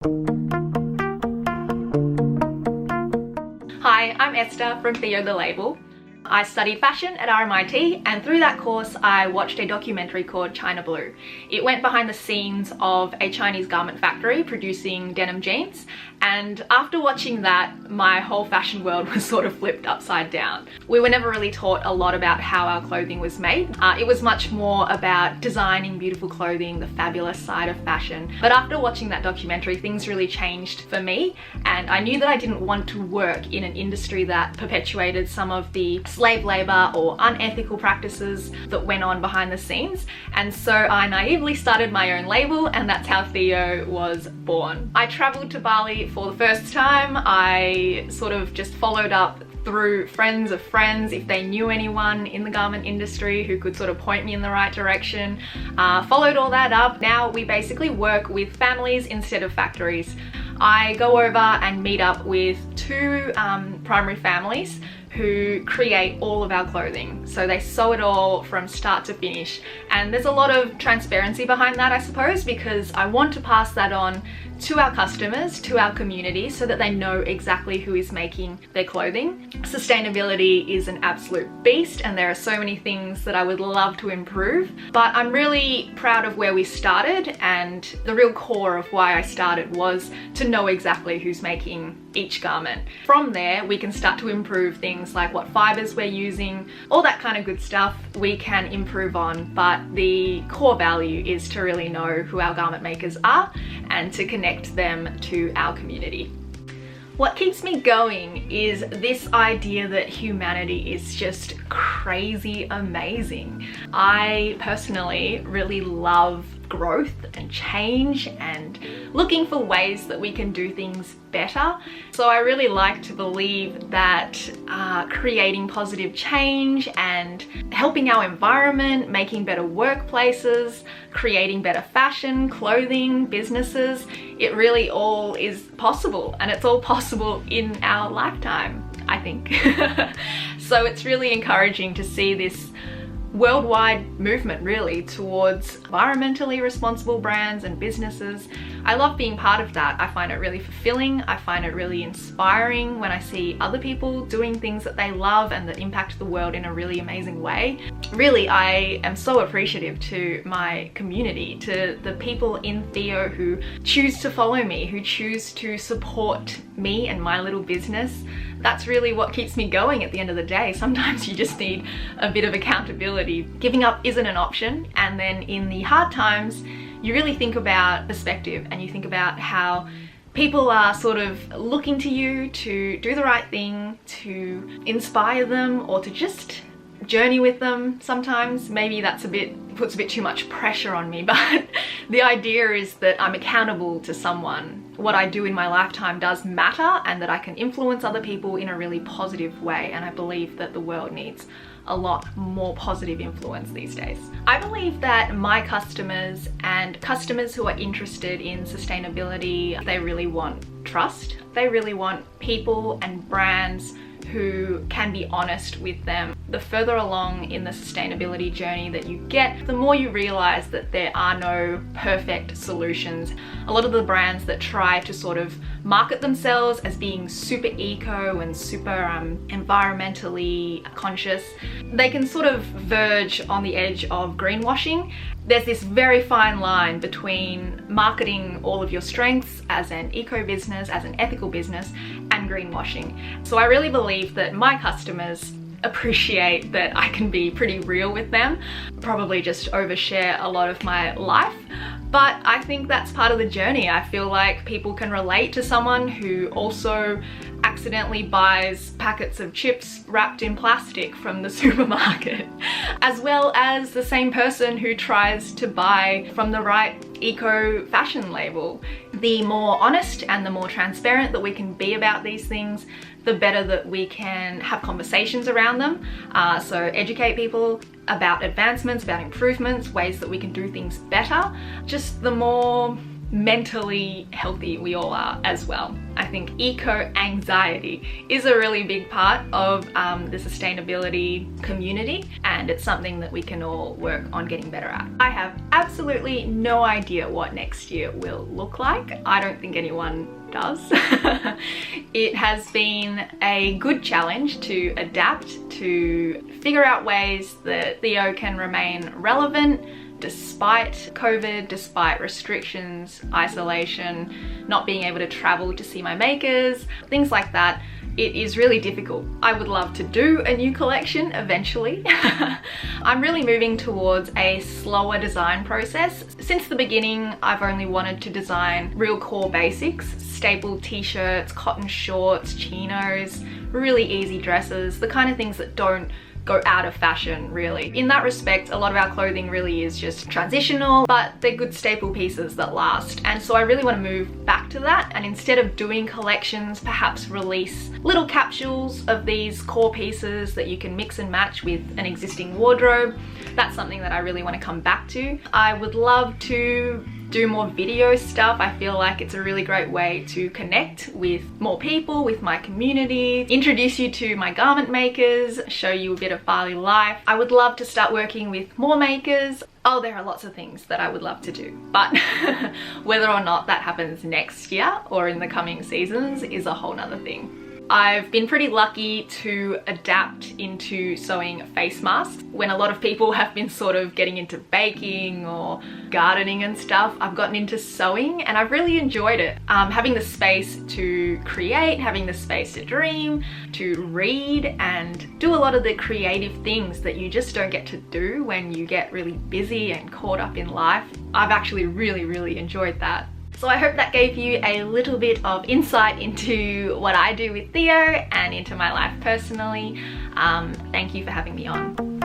Hi, I'm Esther from Theo the Label. I studied fashion at RMIT, and through that course I watched a documentary called China Blue. It went behind the scenes of a Chinese garment factory producing denim jeans, and after watching that, my whole fashion world was sort of flipped upside down. We were never really taught a lot about how our clothing was made. It was much more about designing beautiful clothing, the fabulous side of fashion. But after watching that documentary, things really changed for me, and I knew that I didn't want to work in an industry that perpetuated some of the slave labor or unethical practices that went on behind the scenes. And so I naively started my own label, and that's how Theo was born. I traveled to Bali for the first time. I sort of just followed up through friends of friends if they knew anyone in the garment industry who could sort of point me in the right direction. Followed all that up. Now we basically work with families instead of factories. I go over and meet up with two primary families who create all of our clothing. So they sew it all from start to finish. And there's a lot of transparency behind that, I suppose, because I want to pass that on to our customers, to our community, so that they know exactly who is making their clothing. Sustainability is an absolute beast, and there are so many things that I would love to improve, but I'm really proud of where we started, and the real core of why I started was to know exactly who's making each garment. From there, we can start to improve things like what fibers we're using, all that kind of good stuff we can improve on, but the core value is to really know who our garment makers are and to connect them to our community. What keeps me going is this idea that humanity is just crazy amazing. I personally really love growth and change and looking for ways that we can do things better. So I really like to believe that creating positive change and helping our environment, making better workplaces, creating better fashion, clothing, businesses, it really all is possible, and it's all possible in our lifetime, I think. So it's really encouraging to see this worldwide movement really towards environmentally responsible brands and businesses. I love being part of that. I find it really fulfilling. I find it really inspiring when I see other people doing things that they love and that impact the world in a really amazing way. Really, I am so appreciative to my community, to the people in Theo who choose to follow me, who choose to support me and my little business. That's really what keeps me going at the end of the day. Sometimes you just need a bit of accountability. Giving up isn't an option, and then in the hard times, you really think about perspective and you think about how people are sort of looking to you to do the right thing, to inspire them, or to just journey with them. Sometimes maybe that's puts a bit too much pressure on me, but the idea is that I'm accountable to someone. What I do in my lifetime does matter, and that I can influence other people in a really positive way, and I believe that the world needs a lot more positive influence these days. I believe that my customers and customers who are interested in sustainability, they really want trust. They really want people and brands who can be honest with them. The further along in the sustainability journey that you get, the more you realize that there are no perfect solutions. A lot of the brands that try to sort of market themselves as being super eco and super environmentally conscious, they can sort of verge on the edge of greenwashing. There's this very fine line between marketing all of your strengths as an eco business, as an ethical business, and greenwashing. So I really believe that my customers appreciate that I can be pretty real with them, probably just overshare a lot of my life. But I think that's part of the journey. I feel like people can relate to someone who also accidentally buys packets of chips wrapped in plastic from the supermarket, as well as the same person who tries to buy from the right eco fashion label. The more honest and the more transparent that we can be about these things, the better that we can have conversations around them. So educate people about advancements, about improvements, ways that we can do things better. Just the more mentally healthy we all are as well. I think eco-anxiety is a really big part of the sustainability community, and it's something that we can all work on getting better at. I have absolutely no idea what next year will look like. I don't think anyone does. It has been a good challenge to adapt, to figure out ways that Theo can remain relevant despite COVID, despite restrictions, isolation, not being able to travel to see my makers, things like that. It is really difficult. I would love to do a new collection eventually. I'm really moving towards a slower design process. Since the beginning, I've only wanted to design real core basics, staple t-shirts, cotton shorts, chinos, really easy dresses, the kind of things that don't go out of fashion really. In that respect, a lot of our clothing really is just transitional, but they're good staple pieces that last. And so I really want to move back to that, and instead of doing collections, perhaps release little capsules of these core pieces that you can mix and match with an existing wardrobe. That's something that I really want to come back to. I would love to do more video stuff. I feel like it's a really great way to connect with more people, with my community, introduce you to my garment makers, show you a bit of Bali life. I would love to start working with more makers. Oh, there are lots of things that I would love to do, but whether or not that happens next year or in the coming seasons is a whole nother thing. I've been pretty lucky to adapt into sewing face masks. When a lot of people have been sort of getting into baking or gardening and stuff, I've gotten into sewing and I've really enjoyed it. Having the space to create, having the space to dream, to read and do a lot of the creative things that you just don't get to do when you get really busy and caught up in life. I've actually really enjoyed that. So I hope that gave you a little bit of insight into what I do with Theo and into my life personally. Thank you for having me on.